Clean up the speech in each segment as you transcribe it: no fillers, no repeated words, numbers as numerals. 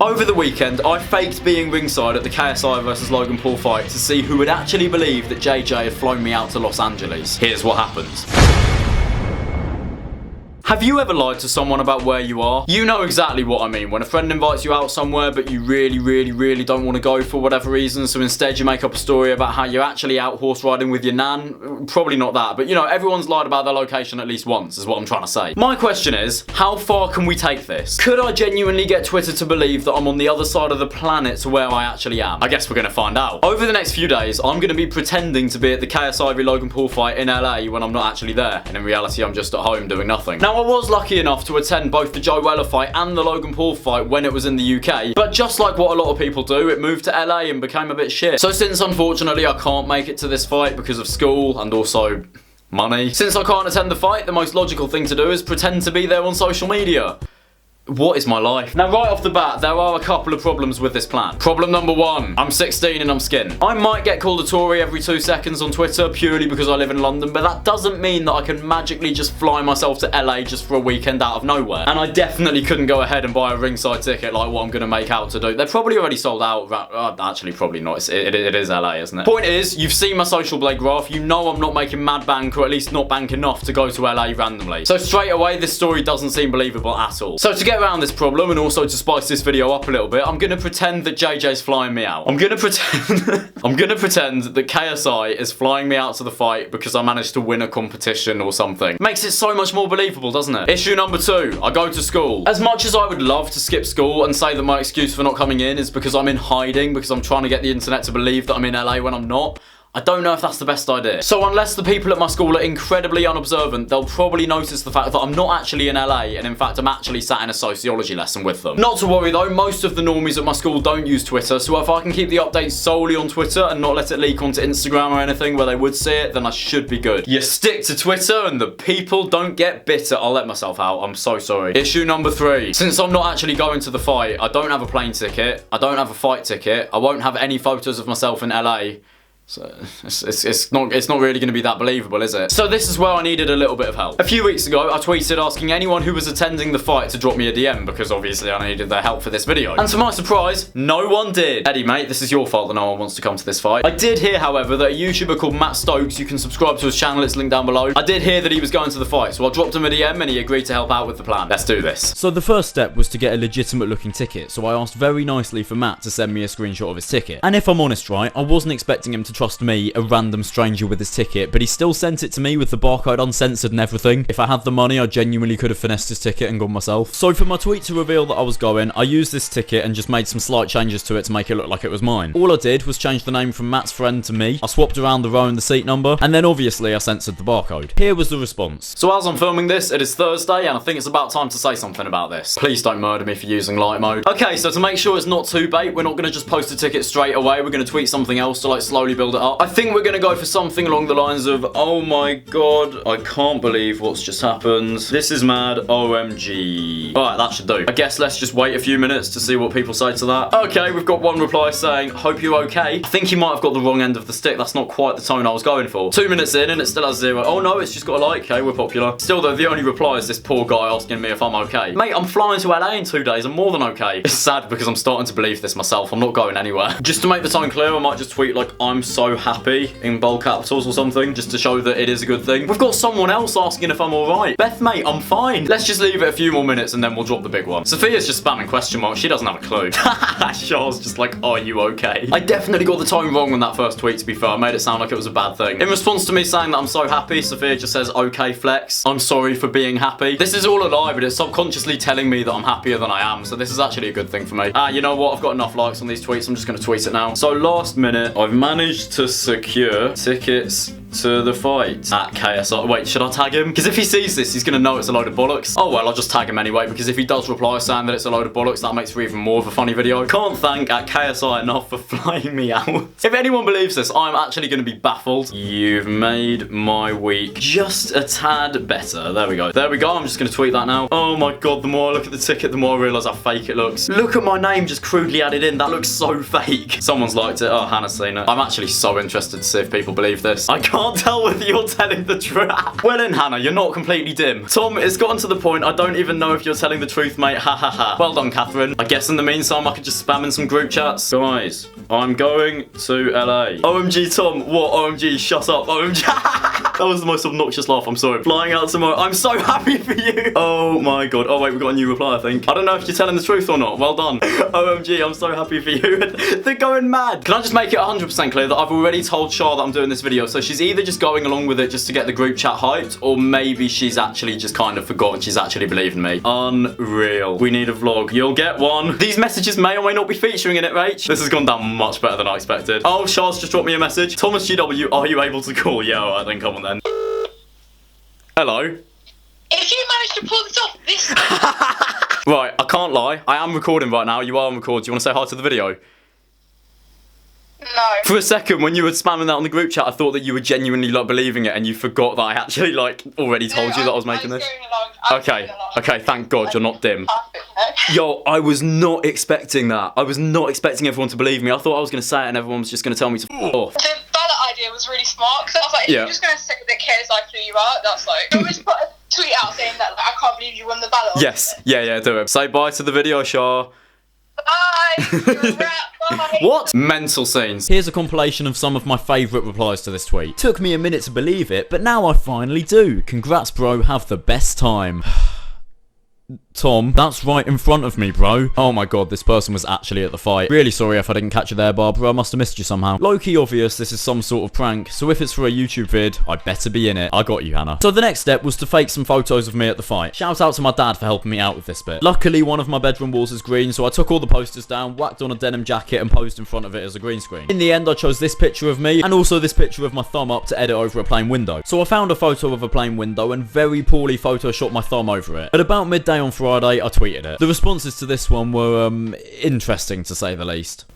Over the weekend, I faked being ringside at the KSI vs Logan Paul fight to see who would actually believe that JJ had flown me out to Los Angeles. Here's what happens. Have you ever lied to someone about where you are? You know exactly what I mean. When a friend invites you out somewhere but you really don't want to go for whatever reason, so instead you make up a story about how you're actually out horse riding with your nan. Probably not that, but you know, everyone's lied about their location at least once, is what I'm trying to say. My question is, how far can we take this? Could I genuinely get Twitter to believe that I'm on the other side of the planet to where I actually am? I guess we're gonna find out. Over the next few days, I'm gonna be pretending to be at the KSI v Logan Paul fight in LA when I'm not actually there, and in reality I'm just at home doing nothing. Now, I was lucky enough to attend both the Joe Weller fight and the Logan Paul fight when it was in the UK, but just like what a lot of people do, it moved to LA and became a bit shit. So since unfortunately I can't make it to this fight because of school and also money, since I can't attend the fight, the most logical thing to do is pretend to be there on social media. What is my life? Now, right off the bat, there are a couple of problems with this plan. Problem number one, I'm 16 and I'm skin. I might get called a Tory every 2 seconds on Twitter purely because I live in London, but that doesn't mean that I can magically just fly myself to LA just for a weekend out of nowhere. And I definitely couldn't go ahead and buy a ringside ticket like what I'm gonna make out to do. They're probably already sold out. Actually, probably not. It is LA, isn't it? Point is, you've seen my social blade graph. You know I'm not making mad bank, or at least not bank enough to go to LA randomly. So straight away, this story doesn't seem believable at all. So to get around this problem and also to spice this video up a little bit, I'm gonna pretend that JJ's flying me out. I'm gonna pretend that KSI is flying me out to the fight because I managed to win a competition or something. Makes it so much more believable, doesn't it? Issue number two, I go to school. As much as I would love to skip school and say that my excuse for not coming in is because I'm in hiding, because I'm trying to get the internet to believe that I'm in LA when I'm not, I don't know if that's the best idea. So unless the people at my school are incredibly unobservant, they'll probably notice the fact that I'm not actually in LA, and in fact I'm actually sat in a sociology lesson with them. Not to worry though, most of the normies at my school don't use Twitter, so if I can keep the updates solely on Twitter and not let it leak onto Instagram or anything where they would see it, then I should be good. You stick to Twitter and the people don't get bitter. I'll let myself out, I'm so sorry. Issue number three, since I'm not actually going to the fight, I don't have a plane ticket, I don't have a fight ticket, I won't have any photos of myself in LA. So it's not really going to be that believable, is it? So this is where I needed a little bit of help. A few weeks ago, I tweeted asking anyone who was attending the fight to drop me a DM because obviously I needed their help for this video. And to my surprise, no one did. Eddie, mate, this is your fault that no one wants to come to this fight. I did hear, however, that a YouTuber called Matt Stokes, you can subscribe to his channel, it's linked down below. I did hear that he was going to the fight, so I dropped him a DM and he agreed to help out with the plan. Let's do this. So the first step was to get a legitimate looking ticket, so I asked very nicely for Matt to send me a screenshot of his ticket. And if I'm honest, right, I wasn't expecting him to trust me, a random stranger, with his ticket, but he still sent it to me with the barcode uncensored and everything. If I had the money, I genuinely could have finessed his ticket and gone myself. So for my tweet to reveal that I was going, I used this ticket and just made some slight changes to it to make it look like it was mine. All I did was change the name from Matt's friend to me. I swapped around the row and the seat number, and then obviously I censored the barcode. Here was the response. So as I'm filming this, it is Thursday, and I think it's about time to say something about this. Please don't murder me for using light mode. Okay, so to make sure it's not too bait, we're not going to just post a ticket straight away. We're going to tweet something else to like slowly build it up. I think we're going to go for something along the lines of, oh my god, I can't believe what's just happened. This is mad, OMG. Alright, that should do. I guess let's just wait a few minutes to see what people say to that. Okay, we've got one reply saying, hope you're okay. I think he might have got the wrong end of the stick. That's not quite the tone I was going for. 2 minutes in and it still has 0. Oh no, it's just got a like. Okay, we're popular. Still though, the only reply is this poor guy asking me if I'm okay. Mate, I'm flying to LA in 2 days. I'm more than okay. It's sad because I'm starting to believe this myself. I'm not going anywhere. Just to make the tone clear, I might just tweet like, I'm so happy in bold capitals or something, just to show that it is a good thing. We've got someone else asking if I'm alright. Beth, mate, I'm fine. Let's just leave it a few more minutes and then we'll drop the big one. Sophia's just spamming question marks. She doesn't have a clue. Charles just like, are you okay? I definitely got the tone wrong on that first tweet, to be fair. I made it sound like it was a bad thing. In response to me saying that I'm so happy, Sophia just says, okay, flex. I'm sorry for being happy. This is all a lie, but it's subconsciously telling me that I'm happier than I am, so this is actually a good thing for me. You know what? I've got enough likes on these tweets. I'm just going to tweet it now. So last minute, I've managed to secure tickets to the fight at KSI. Wait, should I tag him? Because if he sees this, he's gonna know it's a load of bollocks. Oh well, I'll just tag him anyway, because if he does reply saying that it's a load of bollocks, that makes for even more of a funny video. Can't thank at KSI enough for flying me out. If anyone believes this, I'm actually gonna be baffled. You've made my week just a tad better. There we go. There we go. I'm just gonna tweet that now. Oh my god, the more I look at the ticket, the more I realise how fake it looks. Look at my name just crudely added in. That looks so fake. Someone's liked it. Oh, Hannah's seen it. I'm actually so interested to see if people believe this. I can't can't tell whether you're telling the truth. Well then, Hannah, you're not completely dim. Tom, it's gotten to the point I don't even know if you're telling the truth, mate. Ha ha ha. Well done, Catherine. I guess in the meantime, I could just spam in some group chats. Guys, I'm going to LA. OMG, Tom. What? OMG, shut up. OMG. That was the most obnoxious laugh, I'm sorry. Flying out tomorrow. I'm so happy for you. Oh my god. Oh wait, we got a new reply, I think. I don't know if you're telling the truth or not. Well done. OMG, I'm so happy for you. They're going mad. Can I just make it 100% clear that I've already told Char that I'm doing this video, so she's either just going along with it just to get the group chat hyped, or maybe she's actually just kind of forgotten she's actually believing me. Unreal. We need a vlog. You'll get one. These messages may or may not be featuring in it, Rach. This has gone down much better than I expected. Oh, Char's just dropped me a message. Thomas GW, are you able to call? Yeah, alright then, come on then. Hello? If you manage to pull this off this Right, I can't lie. I am recording right now. You are on record. Do you want to say hi to the video? No. For a second, when you were spamming that on the group chat, I thought that you were genuinely like believing it, and you forgot that I actually like already told you that I was making this. Okay, okay, thank God you're not dim. Yo, I was not expecting that. I was not expecting everyone to believe me. I thought I was going to say it and everyone was just going to tell me to f off. The ballot idea was really smart, because I was like, if you're just going to say that KSI flew you out, that's like, you always put a tweet out saying that, like, I can't believe you won the ballot. Yes, yeah, do it. Say bye to the video, Shah. Bye. You're a rat. Bye. What? Mental scenes. Here's a compilation of some of my favourite replies to this tweet. Took me a minute to believe it, but now I finally do. Congrats, bro. Have the best time. Tom, that's right in front of me, bro. Oh my god, this person was actually at the fight. Really sorry if I didn't catch you there, Barbara. I must have missed you somehow. Low-key obvious this is some sort of prank, so if it's for a YouTube vid, I better be in it. I got you, Hannah. So the next step was to fake some photos of me at the fight. Shout out to my dad for helping me out with this bit. Luckily, one of my bedroom walls is green, so I took all the posters down, whacked on a denim jacket, and posed in front of it as a green screen. In the end, I chose this picture of me, and also this picture of my thumb up to edit over a plain window. So I found a photo of a plain window, and very poorly photoshopped my thumb over it. At about midday on Friday, I tweeted it. The responses to this one were, interesting to say the least.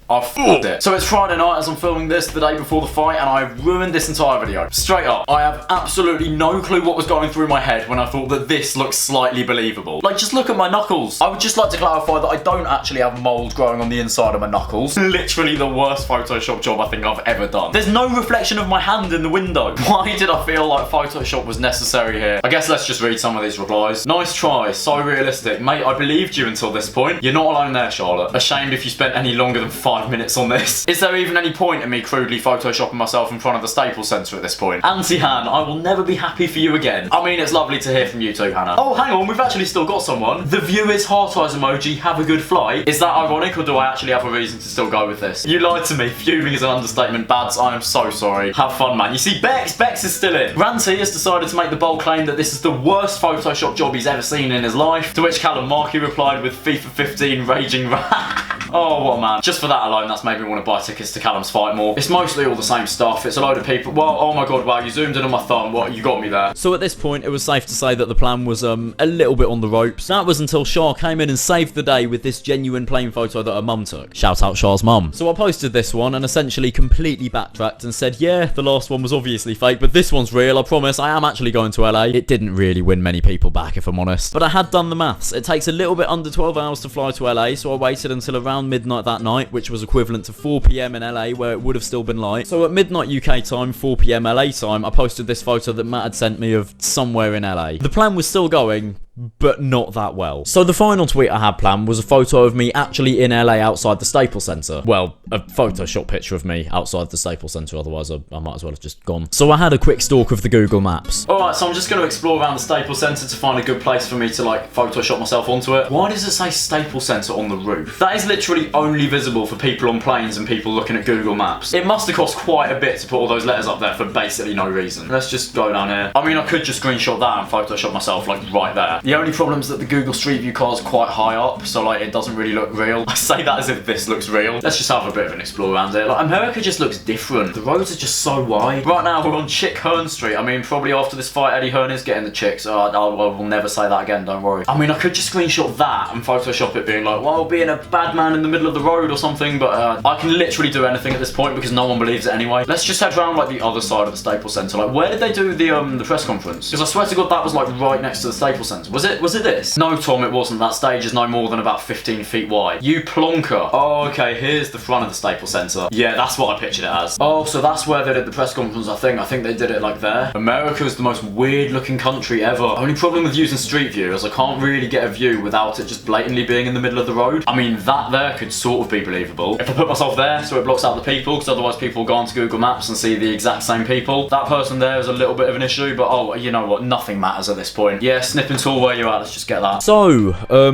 I f***ed it. So it's Friday night as I'm filming this, the day before the fight, and I've ruined this entire video. Straight up, I have absolutely no clue what was going through my head when I thought that this looks slightly believable. Like, just look at my knuckles. I would just like to clarify that I don't actually have mold growing on the inside of my knuckles. Literally the worst Photoshop job I think I've ever done. There's no reflection of my hand in the window. Why did I feel like Photoshop was necessary here? I guess let's just read some of these replies. Nice try, so realistic. Mate, I believed you until this point. You're not alone there, Charlotte. Ashamed if you spent any longer than 5 minutes on this. Is there even any point in me crudely photoshopping myself in front of the Staples Centre at this point? Anti-Han, I will never be happy for you again. I mean, it's lovely to hear from you too, Hannah. Oh, hang on, we've actually still got someone. The view is heart eyes emoji, have a good flight. Is that ironic, or do I actually have a reason to still go with this? You lied to me. Fuming is an understatement. Bads, I am so sorry. Have fun, man. You see, Bex is still in. Ranty has decided to make the bold claim that this is the worst Photoshop job he's ever seen in his life, to which Callum Markey replied with FIFA 15 raging rat. Oh, what a man. Just for that alone, that's made me want to buy tickets to Callum's fight more. It's mostly all the same stuff. It's a load of people. Well, oh my god, wow, you zoomed in on my thumb. What, you got me there. So at this point, it was safe to say that the plan was a little bit on the ropes. That was until Shah came in and saved the day with this genuine plane photo that her mum took. Shout out Shah's mum. So I posted this one and essentially completely backtracked and said, yeah, the last one was obviously fake, but this one's real, I promise. I am actually going to LA. It didn't really win many people back, if I'm honest. But I had done the maths. It takes a little bit under 12 hours to fly to LA, so I waited until around midnight that night, which was equivalent to 4 PM in LA, where it would have still been light. So at midnight UK time, 4 PM LA time, I posted this photo that Matt had sent me of somewhere in LA. The plan was still going, but not that well. So the final tweet I had planned was a photo of me actually in LA outside the Staples Centre. Well, a Photoshop picture of me outside the Staples Centre, otherwise I might as well have just gone. So I had a quick stalk of the Google Maps. Alright, so I'm just going to explore around the Staples Centre to find a good place for me to like Photoshop myself onto it. Why does it say Staples Centre on the roof? That is literally only visible for people on planes and people looking at Google Maps. It must have cost quite a bit to put all those letters up there for basically no reason. Let's just go down here. I mean, I could just screenshot that and Photoshop myself like right there. The only problem is that the Google Street View car is quite high up, so like it doesn't really look real. I say that as if this looks real. Let's just have a bit of an explore around it. Like, America just looks different. The roads are just so wide. Right now we're on Chick Hearn Street. I mean, probably after this fight, Eddie Hearn is getting the chicks. So I will never say that again, don't worry. I mean, I could just screenshot that and Photoshop it being like, well, being a bad man in the middle of the road or something, but I can literally do anything at this point because no one believes it anyway. Let's just head around like the other side of the Staples Centre. Like, where did they do the press conference? Because I swear to God that was like right next to the Staples Centre, Was it this? No, Tom, it wasn't. That stage is no more than about 15 feet wide. You plonker. Oh, okay, here's the front of the Staples Center. Yeah, that's what I pictured it as. Oh, so that's where they did the press conference, I think. I think they did it like there. America is the most weird looking country ever. Only problem with using Street View is I can't really get a view without it just blatantly being in the middle of the road. I mean, that there could sort of be believable. If I put myself there so it blocks out the people, because otherwise people go onto Google Maps and see the exact same people. That person there is a little bit of an issue, but oh, you know what? Nothing matters at this point. Yeah, snipping tool where you're at, let's just get that. So,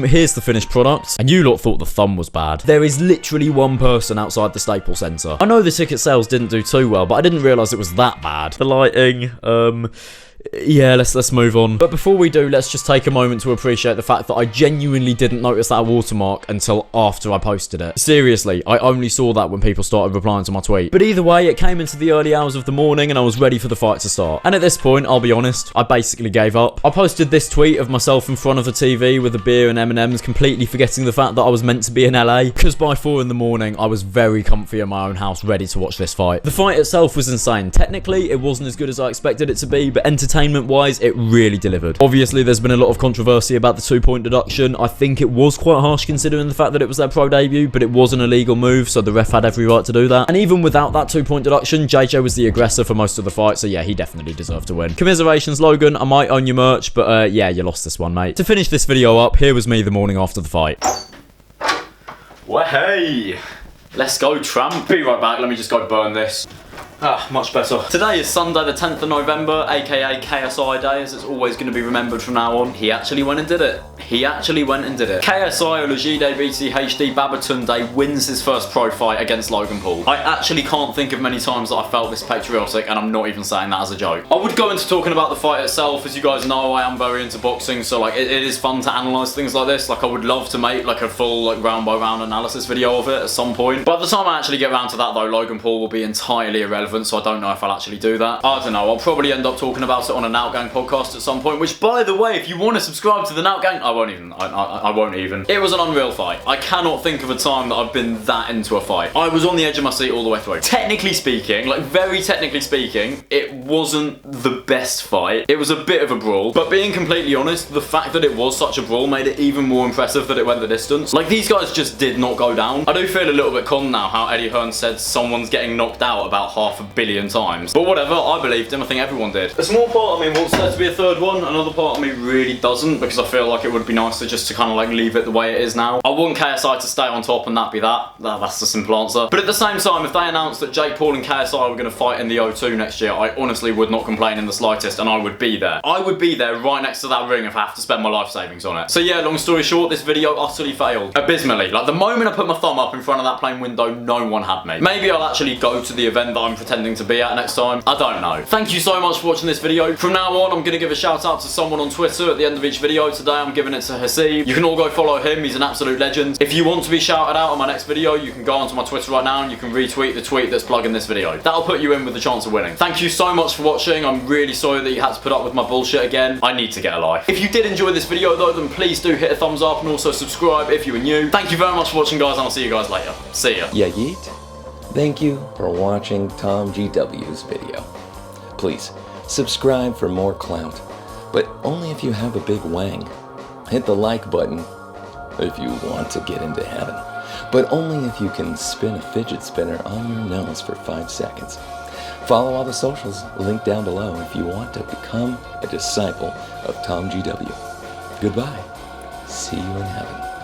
here's the finished product. And you lot thought the thumb was bad. There is literally one person outside the Staples Center. I know the ticket sales didn't do too well, but I didn't realise it was that bad. The lighting, yeah, let's move on. But before we do, let's just take a moment to appreciate the fact that I genuinely didn't notice that watermark until after I posted it. Seriously, I only saw that when people started replying to my tweet. But either way, it came into the early hours of the morning and I was ready for the fight to start. And at this point, I'll be honest, I basically gave up. I posted this tweet of myself in front of the TV with a beer and M&Ms, completely forgetting the fact that I was meant to be in LA. Because by 4 in the morning, I was very comfy in my own house, ready to watch this fight. The fight itself was insane. Technically, it wasn't as good as I expected it to be, but entertainment-wise, it really delivered. Obviously, there's been a lot of controversy about the 2-point deduction. I think it was quite harsh considering the fact that it was their pro debut, but it was an illegal move, so the ref had every right to do that. And even without that 2-point deduction, JJ was the aggressor for most of the fight, so yeah, he definitely deserved to win. Commiserations, Logan. I might own your merch, but yeah, you lost this one, mate. To finish this video up, here was me the morning after the fight. Well, hey! Let's go, tramp. Be right back, let me just go burn this. Ah, much better. Today is Sunday the 10th of November, aka KSI Day, as it's always going to be remembered from now on. He actually went and did it. KSI Olajide BT HD Babatunde wins his first pro fight against Logan Paul. I actually can't think of many times that I felt this patriotic, and I'm not even saying that as a joke. I would go into talking about the fight itself. As you guys know, I am very into boxing, so like it is fun to analyse things like this. Like I would love to make like a full like round by round analysis video of it at some point. By the time I actually get around to that though, Logan Paul will be entirely irrelevant, so I don't know if I'll actually do that. I don't know, I'll probably end up talking about it on a Nout Gang podcast at some point, which by the way, if you want to subscribe to the Nout Gang, I won't even. It was an unreal fight. I cannot think of a time that I've been that into a fight. I was on the edge of my seat all the way through. Technically speaking, like very technically speaking, it wasn't the best fight. It was a bit of a brawl, but being completely honest, the fact that it was such a brawl made it even more impressive that it went the distance. Like these guys just did not go down. I do feel a little bit conned now how Eddie Hearn said someone's getting knocked out about 500 million times. But whatever, I believed him. I think everyone did. A small part of me wants there to be a third one. Another part of me really doesn't, because I feel like it would be nicer just to kind of like leave it the way it is now. I want KSI to stay on top and that be that. That's the simple answer. But at the same time, if they announced that Jake Paul and KSI were going to fight in the O2 next year, I honestly would not complain in the slightest, and I would be there. I would be there right next to that ring if I have to spend my life savings on it. So yeah, long story short, this video utterly failed. Abysmally. Like the moment I put my thumb up in front of that plane window, no one had me. Maybe I'll actually go to the event that I'm pretending to be at next time. I don't know. Thank you so much for watching this video. From now on, I'm going to give a shout out to someone on Twitter at the end of each video. Today, I'm giving it to Hasib. You can all go follow him. He's an absolute legend. If you want to be shouted out on my next video, you can go onto my Twitter right now and you can retweet the tweet that's plugging this video. That'll put you in with the chance of winning. Thank you so much for watching. I'm really sorry that you had to put up with my bullshit again. I need to get a life. If you did enjoy this video though, then please do hit a thumbs up and also subscribe if you are new. Thank you very much for watching, guys, and I'll see you guys later. See ya. Yeah, yeet. Thank you for watching Tom GW's video. Please, subscribe for more clout, but only if you have a big wang. Hit the like button if you want to get into heaven, but only if you can spin a fidget spinner on your nose for 5 seconds. Follow all the socials linked down below if you want to become a disciple of Tom GW. Goodbye. See you in heaven.